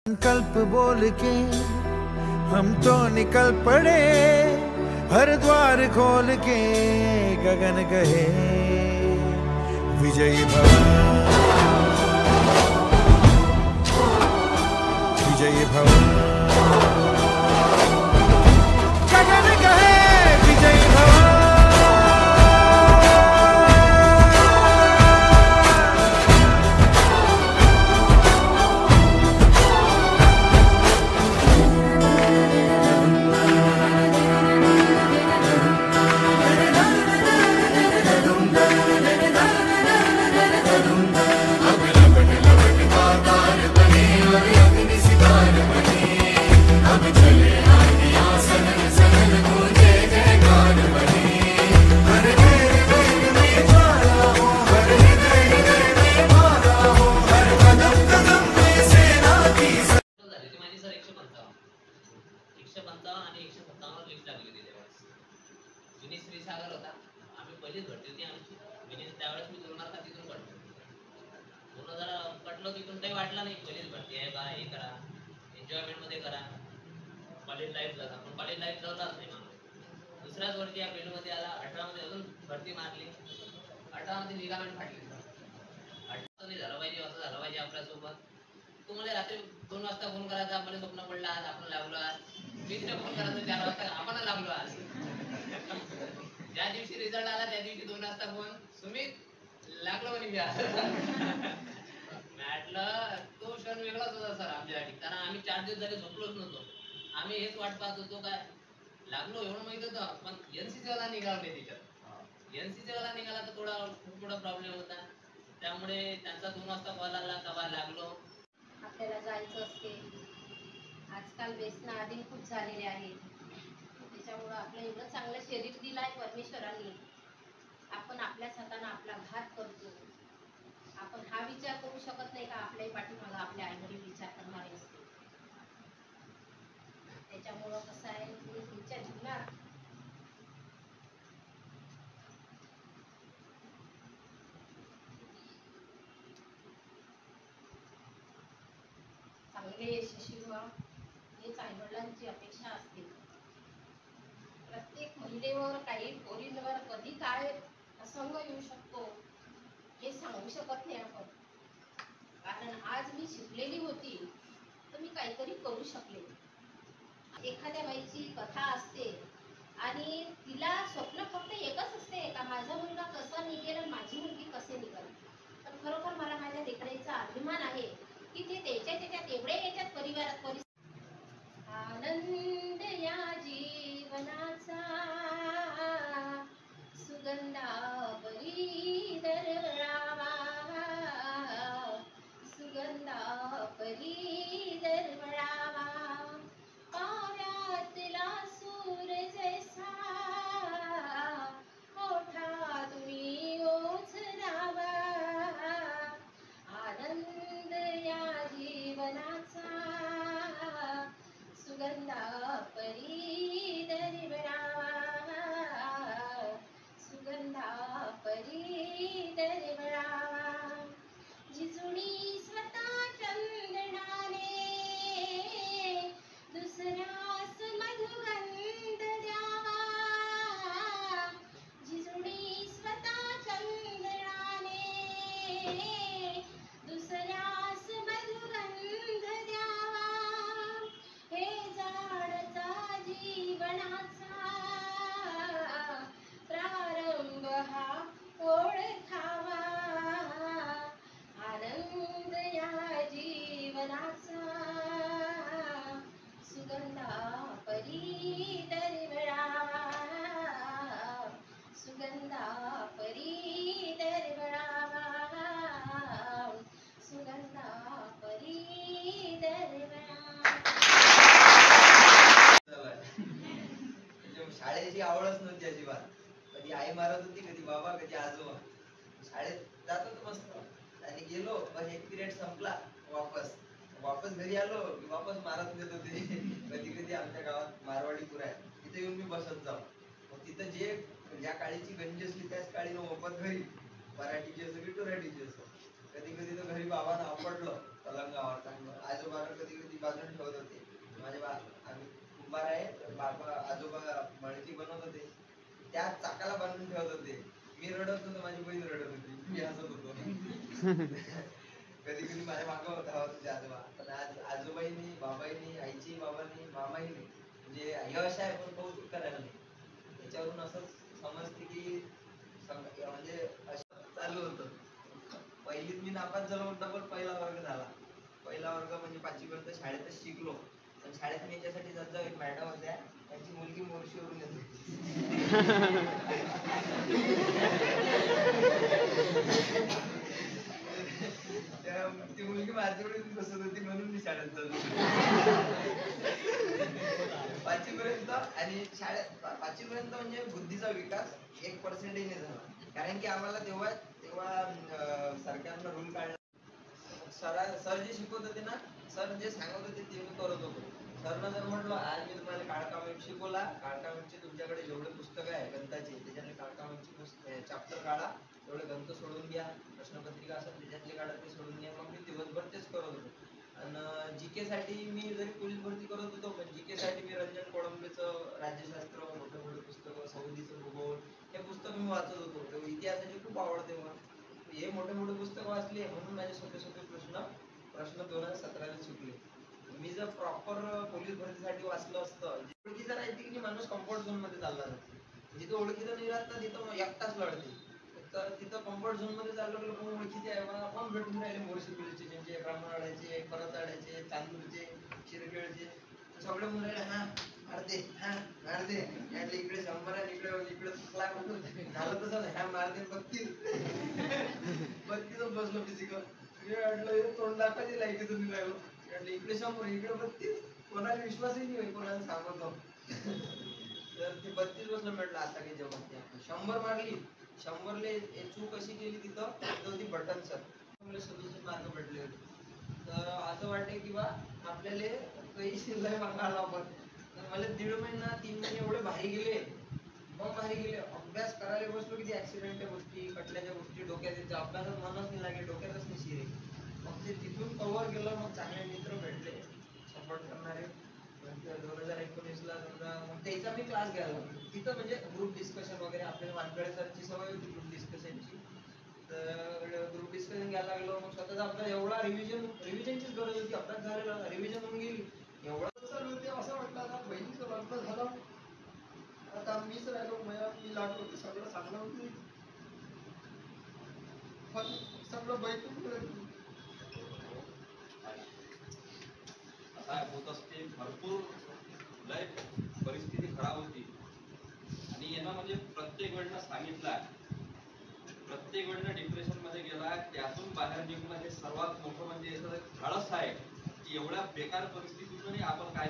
संकल्प बोल के हम तो निकल पड़े, हर द्वार खोल के गगन कहे विजयी भव, विजयी भव, गगन कहे विजयी भव। वाटला नाही कॉलेज भरती आहे बा, हे करा एन्जॉयमेंट मध्ये करा, कॉलेज लाईफ जगा, पण कॉलेज लाईफ जगलाच नाही माणूस। दुसऱ्याच वर्षी या फील्ड मध्ये आला, 18 मध्ये अजून भरती मारली, 18 मध्ये लिगामेंट फाटली, 18 नाही झालं पाहिजे असं झालं पाहिजे आपल्यासोबत। तुम्हाला रात्री 2 वाजता फोन करायचा, मला स्वप्न पडलं आज आपण लागलो, आज मी फोन करायचा 4 वाजता आपण लागलो आज। ज्या दिवशी रिझल्ट आला त्या दिवशी 2 वाजता फोन, सुमित लागलो म्हणे मी आज। तो क्षण वेगळाच होता सर आमच्यासाठी, कारण आम्ही 4 दिवस झाले झोपलोच नव्हतो। आम्ही हेच वाट पाहत होतो काय लागलो एवढं माहित होतं, पण एनसीसी वाला निघाला नाही त्याच्यात। एनसीसी वाला निघाला तर खूप मोठा प्रॉब्लेम होता, त्यामुळे त्यांचा 2 वाजता कॉल आला तेव्हा लागलो। आपल्याला जायचं असते, आजकाल व्यसन आधी खूप झालेले आहे, त्याच्यामुळं आपलं एवढं चांगलं शरीर दिलंय परमेश्वरांनी, आपण आपल्याच हाताने आपला घात करतो। आपण हा विचार करू शकत नाही का आपल्याही पाठीमागं आपले आईवडील विचार करणारे असते। त्याच्यामुळं कसं आहे, तुम्ही तुमच्या जीवनात चांगले यशस्वी व्हा, हेच आईवडिलांची अपेक्षा असते। प्रत्येक महिलेवर काही पोरींवर कधी काय प्रसंग येऊ शकतो हे सांगू शकत नाही आपण, कारण आज मी शिकलेली होती तर मी काहीतरी करू शकले। एखाद्या बाईची कथा असते आणि तिला स्वप्न फक्त एकच असते का माझा मुलगा कसा निघेल आणि माझी मुलगी कसे निघेल, पण खरोखर मला माझ्या लेकराचा अभिमान आहे की ते त्याच्यात एवढे याच्यात परिवारात आनंद या जीवनाचा सुगंधापरी दरवळावा, सुगंधापरी दरवळावा, पाऱ्यातला सूर जैसा ओठातून ओझरावा, आनंद या जीवनाचा सुगंधापरी दरवळावा, सुगंधापरी दरवळावा, जिजुडी स्वतः चंदनाने दुसऱ्यास मधुगंध द्यावा, जिजुडी स्वतः चंदनाने दुसऱ्यास मधुगंध द्यावा, हे जाणता जीवनाचा प्रारंभ हा ओळखावा, आनंद या जीवनाचा सुगंधापरी दरवळावा, सुगंधापरी दरवळावा, सुगंधापरी दरवळावा। शाळेची आवडच नव्हती अजिबात, कधी आई मारत होती, कधी बाबा, कधी आजोबा। शाळेत जात होतो मस्त आणि गेलो, बस एक पिरियड संपला वापस घरी आलो की वापस मारत नेत होते। कधी कधी आमच्या गावात मारवाडी पुरा आहे, तिथे येऊन मी बसत जाऊ, मग तिथं जे ज्या काळीची गंजी असली त्याच काळी मोफत घरी, मराठीची असो की टोराठीची असो। कधी कधी तर घरी बाबांना आपडलं पलंग आवडता. आजोबा कधी कधी बाजून ठेवत होते. माझे आम्ही कुंभार आहे, बाबा आजोबा मळकी बनवत होते, त्या चाकाला बांधून ठेवत होते. मी रडत होतो, माझी बहीण रडत होती, मी हसत होतो. कधी कधी माझ्या मागं धावत होते आजोबा. पण आज आजोबाईनी, बाबाईनी, आईची, बाबांनी, मामाईनी म्हणजे यश आहे पण कौतुक करायला नाही. त्याच्यावरून असं समजते की म्हणजे असं चालू होतं. पहिलीत मी नापास झालो, डबल पहिला वर्ग झाला. पहिला वर्ग म्हणजे 5वी पर्यंत शाळेतच शिकलो. पण शाळेत मी याच्यासाठी जात जाऊ, एक मॅडम होत्या, त्यांची मुलगी मोर्शीवरून येत होती. ती मुलगी माझ्याकडे बसत होती म्हणून मी शाळेत जातो. 5वी पर्यंत. आणि शाळेत 5वी पर्यंत म्हणजे बुद्धीचा विकास 1% नाही झाला. कारण की आम्हाला तेव्हा सरकारनं रूल काढला. सर जे शिकवत होते ना, सर जे सांगत होते ते मी करत होतो. सरनं जर म्हटलं आज मी तुम्हाला काळकामेट शिकवला, काळकामेटचे तुमच्याकडे जेवढे पुस्तकं आहे गणिताचे, त्याच्यातले काळकामेटचे चॅप्टर काढा, तेवढे गणित सोडून घ्या, प्रश्नपत्रिका असेल त्याच्यातले काढा ते सोडून घ्या. मग मी दिवसभर तेच करत होतो. आणि जीके साठी मी जरी पोलीस भरती करत होतो, पण जीके साठी मी रंजन कोळंबेचं राज्यशास्त्र, मोठे मोठे पुस्तकं, सौदीचं भूगोल हे पुस्तक मी वाचत होतो. इतिहासाची खूप आवडते मला. हे मोठे मोठे पुस्तक वाचले म्हणून माझे सोपे सोपे प्रश्न 2017 सुटले. मी जर प्रॉपर पोलीस भरतीसाठी वाचलं असतं, ओळखीचं राहते की माणूस कम्फर्ट झोन मध्ये चालला जातो. जिथं ओळखीचं नाही राहत ना तिथं एकटाच लढते. तर तिथं कम्फर्ट झोन मध्ये चाललो गेलो, कोण ओळखीचे आहे मला, कोण भेटून राहिले मोर्शी पोलीसचे, ज्यांचे ब्राह्मणवाड्याचे, परताड्याचे, चांदूरचे, शिरखेडचे, सगळे म्हणून राहिले हा मारते, हा मारते. यातले इकडे 100 आणि इकडे चुकला म्हणून झालं तसं ह्या मारते 32 बसलो फिजिकल. तोंड दाखवायचे लायकीचं मी राहिलो. इकडे 100, इकडे 32. कोणाला विश्वासही नाही होईल, कोणाला सांगतो. तर ते 32 बसलं. म्हटलं आता काही जमत नाही. 100 मारली. 100ले चूक अशी केली तिथं होती बटन सर, 67 मार्क भेटले होते. तर असं वाटतं की बा आपल्याला काही शिल्लक मागायला आपण. तर मला 1.5 महिना 3 महिने एवढे भारी गेले, मग भारी गेले. अभ्यास करायला बसलो की ऍक्सिडेंटच्या गोष्टी, कटल्याच्या गोष्टी डोक्यात येते. अभ्यासात मनच नाही लागेल, डोक्यातच नाही शिरे. मग ते तिथून कव्हर केलं. मग चांगले मित्र भेटले सपोर्ट करणारे. 2019ला समजा मग त्याचा मी क्लास घ्यायला. तिथं म्हणजे ग्रुप डिस्कशन वगैरे, आपल्याला वानकडे सरची सवय होती ग्रुप डिस्कशनची. तर ग्रुप डिस्कशन घ्यायला लागलो. मग स्वतःचा अभ्यास एवढा रिव्हिजनचीच गरज होती. अभ्यास झालेला, रिव्हिजन होऊन गेली. एवढा चालू होते. असं वाटलं आता बहिणीचं लग्न झालं, आता मीच राहिलो, मी लागलो होते. सगळं चांगलं होती, पण सगळं बहिणी काय होत असते. भरपूर लय परिस्थिती खराब होती. आणि यांना म्हणजे प्रत्येक वेळेला सांगितलं, प्रत्येक वेळेला डिप्रेशन मध्ये गेला. त्यातून बाहेर निघणं हे सर्वात मोठं म्हणजे याचं धाडस आहे की एवढ्या बेकार परिस्थितीतूनही आपण काय